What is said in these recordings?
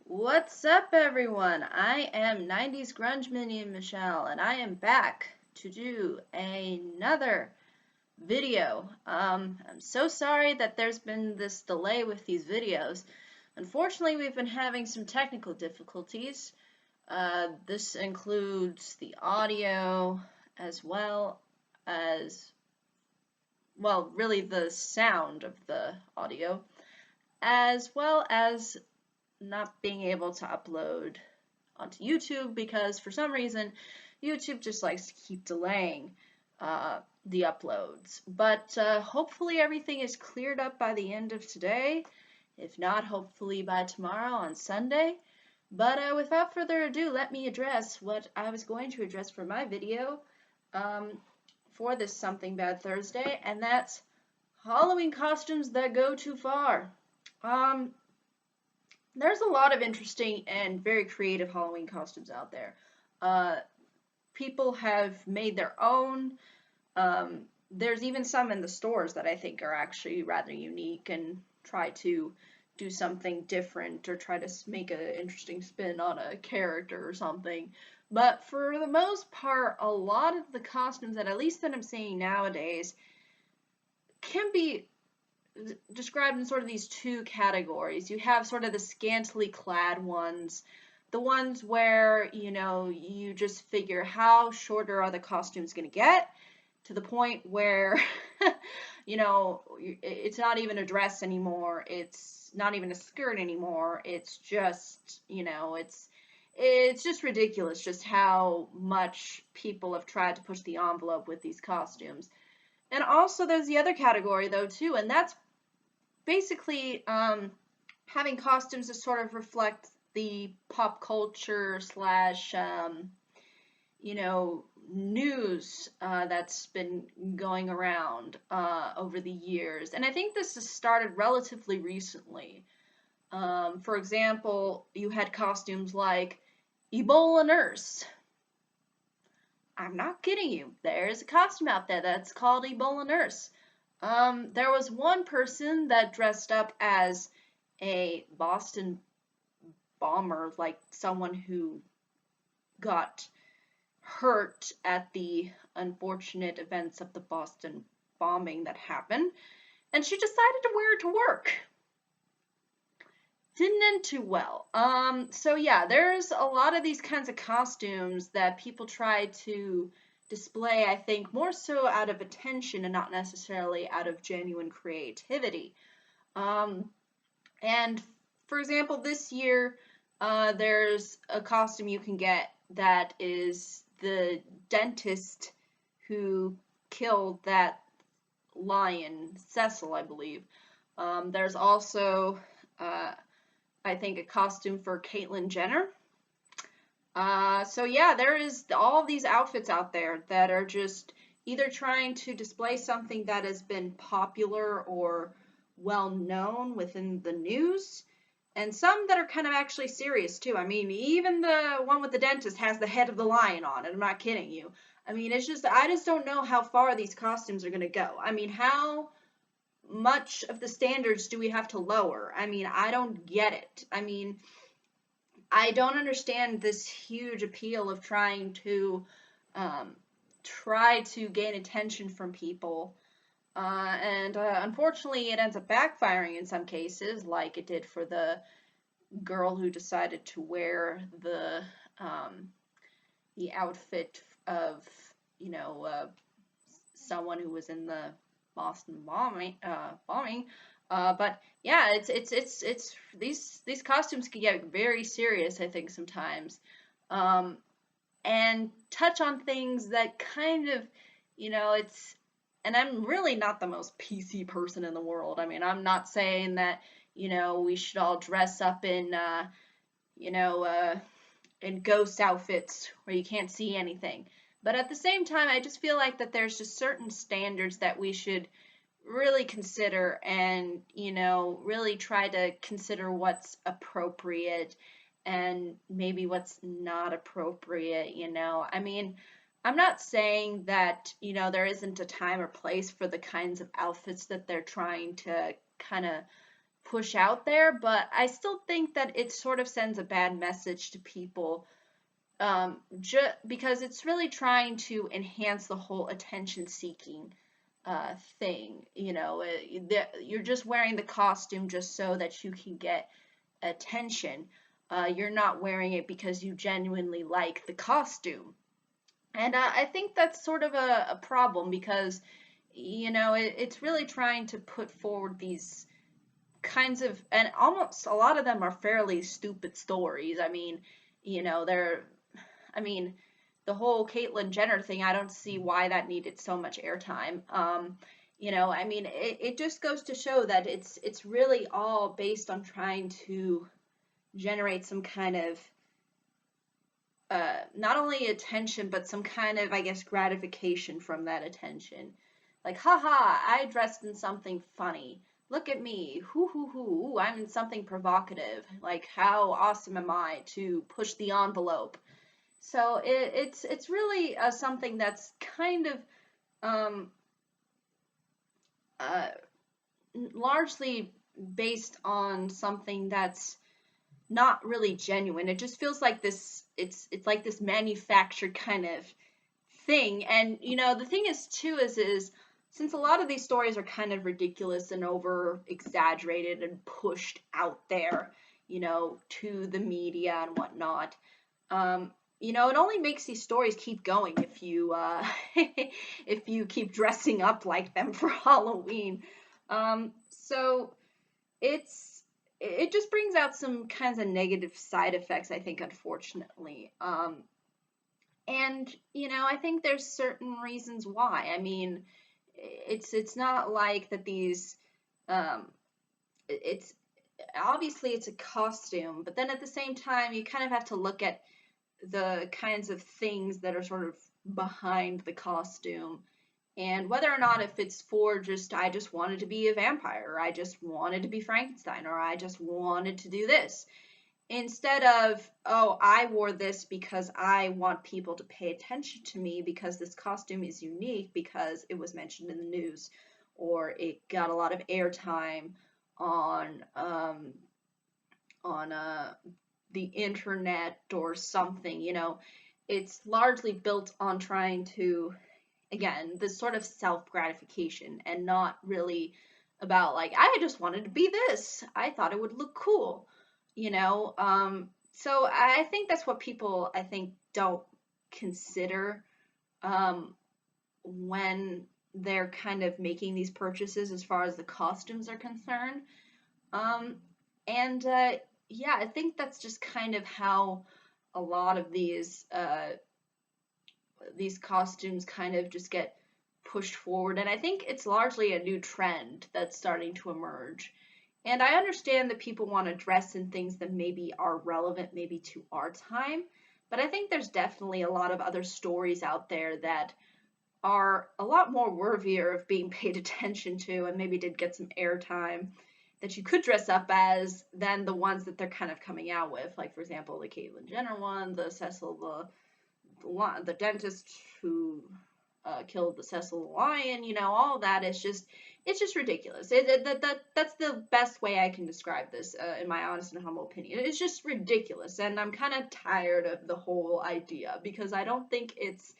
What's up, everyone? I am 90s grunge minion Michelle, and I am back to do another video. I'm so sorry that there's been this delay with these videos. Unfortunately, we've been having some technical difficulties. This includes the audio as well as, well, really the sound of the audio, as well as not being able to upload onto YouTube because for some reason YouTube just likes to keep delaying the uploads. But hopefully everything is cleared up by the end of today. If not, hopefully by tomorrow on Sunday. But without further ado, let me address what I was going to address for my video for this Something Bad Thursday, and that's Halloween costumes that go too far. There's a lot of interesting and very creative Halloween costumes out there. Uh, People have made their own. There's even some in the stores that I think are actually rather unique and try to do something different or try to make an interesting spin on a character or something. But for the most part, a lot of the costumes that at least that I'm seeing nowadays can be described in sort of these two categories. You have sort of the scantily clad ones, the ones where, you just figure how shorter are the costumes going to get to the point where, it's not even a dress anymore. It's not even a skirt anymore. It's just, it's just ridiculous just how much people have tried to push the envelope with these costumes. And also there's the other category though too, and that's basically having costumes to sort of reflect the pop culture slash news that's been going around over the years. And I think this has started relatively recently. For example, you had costumes like Ebola Nurse. I'm not kidding you. There's a costume out there that's called Ebola Nurse. There was one person that dressed up as a Boston bomber, like someone who got hurt at the unfortunate events of the Boston bombing that happened, and she decided to wear it to work. Didn't end too well. So yeah, there's a lot of these kinds of costumes that people try to display, I think, more so out of attention and not necessarily out of genuine creativity. And for example, this year, there's a costume you can get that is the dentist who killed that lion, Cecil, I believe. There's also, I think, a costume for Caitlyn Jenner. So yeah, there is all these outfits out there that are just either trying to display something that has been popular or well known within the news, and some that are kind of actually serious too. I mean, even the one with the dentist has the head of the lion on it. I'm not kidding you. I mean, I just don't know how far these costumes are going to go. I mean, how much of the standards do we have to lower? I mean, I don't get it. I mean, I don't understand this huge appeal of trying to gain attention from people. And unfortunately, it ends up backfiring in some cases, like it did for the girl who decided to wear the outfit of, someone who was in the Boston bombing. But yeah, it's these costumes can get very serious, I think, sometimes, and touch on things that kind of, it's. And I'm really not the most PC person in the world. I mean, I'm not saying that, we should all dress up in, you know, in ghost outfits where you can't see anything. But at the same time, I just feel like that there's just certain standards that we should really consider and, really try to consider what's appropriate and maybe what's not appropriate, I mean, I'm not saying that, there isn't a time or place for the kinds of outfits that they're trying to kind of push out there, but I still think that it sort of sends a bad message to people, because it's really trying to enhance the whole attention-seeking thing. You're just wearing the costume just so that you can get attention. You're not wearing it because you genuinely like the costume. And I think that's sort of a problem because, it's really trying to put forward these kinds of, and almost a lot of them are fairly stupid stories. I mean, I mean, the whole Caitlyn Jenner thing, I don't see why that needed so much airtime. I mean, it just goes to show that it's really all based on trying to generate some kind of not only attention, but some kind of, I guess, gratification from that attention. Like, haha, I dressed in something funny. Look at me. Hoo hoo hoo. I'm in something provocative. Like, how awesome am I to push the envelope? So it's really something that's kind of um, uh, largely based on something that's not really genuine. It just feels like this. It's like this manufactured kind of thing. And the thing is too is since a lot of these stories are kind of ridiculous and over exaggerated and pushed out there, to the media and whatnot. It only makes these stories keep going if you if you keep dressing up like them for Halloween. So it just brings out some kinds of negative side effects, I think, unfortunately. And I think there's certain reasons why. I mean, it's not like that these it's obviously it's a costume, but then at the same time you kind of have to look at the kinds of things that are sort of behind the costume, and whether or not if it's for just I just wanted to be a vampire, or I just wanted to be Frankenstein, or I just wanted to do this, instead of, oh, I wore this because I want people to pay attention to me because this costume is unique because it was mentioned in the news, or it got a lot of airtime on on the internet or something. It's largely built on trying to, again, this sort of self-gratification, and not really about like, I just wanted to be this. I thought it would look cool, so I think that's what people, I think, don't consider when they're kind of making these purchases as far as the costumes are concerned. Um, and yeah, I think that's just kind of how a lot of these costumes kind of just get pushed forward. And I think it's largely a new trend that's starting to emerge. And I understand that people want to dress in things that maybe are relevant maybe to our time, but I think there's definitely a lot of other stories out there that are a lot more worthier of being paid attention to and maybe did get some airtime that you could dress up as than the ones that they're kind of coming out with. Like, for example, the Caitlyn Jenner one, the Cecil the dentist who killed the Cecil the lion. All of that is just, it's just ridiculous. That's the best way I can describe this, in my honest and humble opinion. It's just ridiculous, and I'm kind of tired of the whole idea because I don't think it's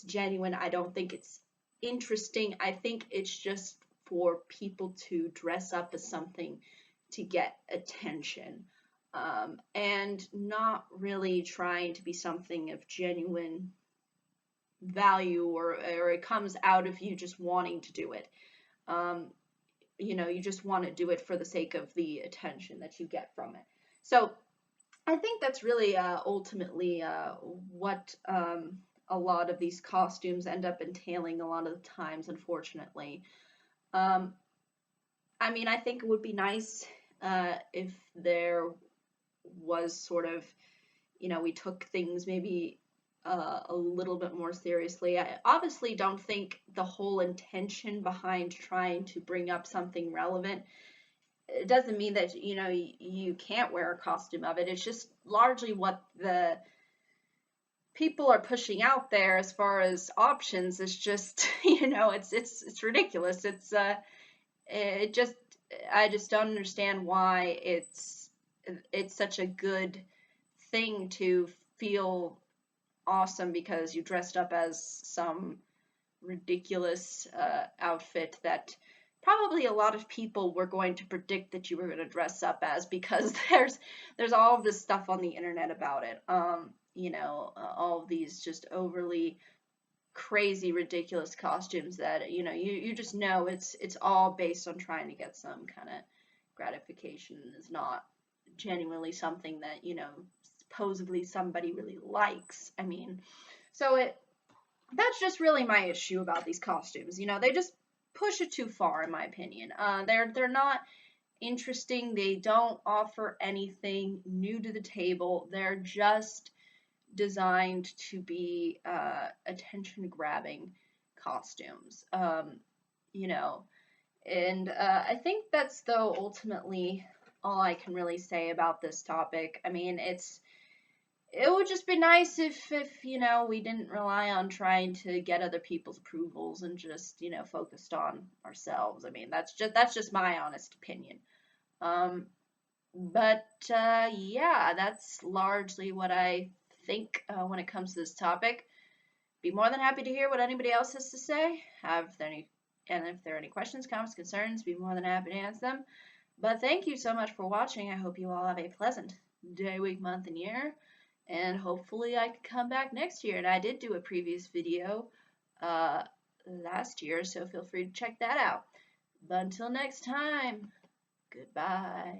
genuine. I don't think it's interesting. I think it's just for people to dress up as something to get attention, and not really trying to be something of genuine value, or it comes out of you just wanting to do it. Um, you just want to do it for the sake of the attention that you get from it. So I think that's really ultimately what a lot of these costumes end up entailing a lot of the times, unfortunately. Um, I mean, I think it would be nice if there was sort of, we took things maybe a little bit more seriously. I obviously don't think the whole intention behind trying to bring up something relevant, it doesn't mean that you can't wear a costume of it. It's just largely what the people are pushing out there as far as options is just it's ridiculous. It just I just don't understand why it's such a good thing to feel awesome because you dressed up as some ridiculous outfit that probably a lot of people were going to predict that you were going to dress up as, because there's all of this stuff on the internet about it. All of these just overly crazy, ridiculous costumes that you just know it's all based on trying to get some kind of gratification. Is not genuinely something that supposedly somebody really likes. I mean, so that's just really my issue about these costumes. They just push it too far, in my opinion. They're not interesting. They don't offer anything new to the table. They're just designed to be attention grabbing costumes. You know, and I think that's, though, ultimately all I can really say about this topic. I mean, it would just be nice if we didn't rely on trying to get other people's approvals and just focused on ourselves. I mean, that's just my honest opinion. Um, but yeah, that's largely what I think when it comes to this topic. Be more than happy to hear what anybody else has to say. And if there are any questions, comments, concerns, be more than happy to answer them. But thank you so much for watching. I hope you all have a pleasant day, week, month, and year. And hopefully I can come back next year. And I did do a previous video last year, so feel free to check that out. But until next time, goodbye.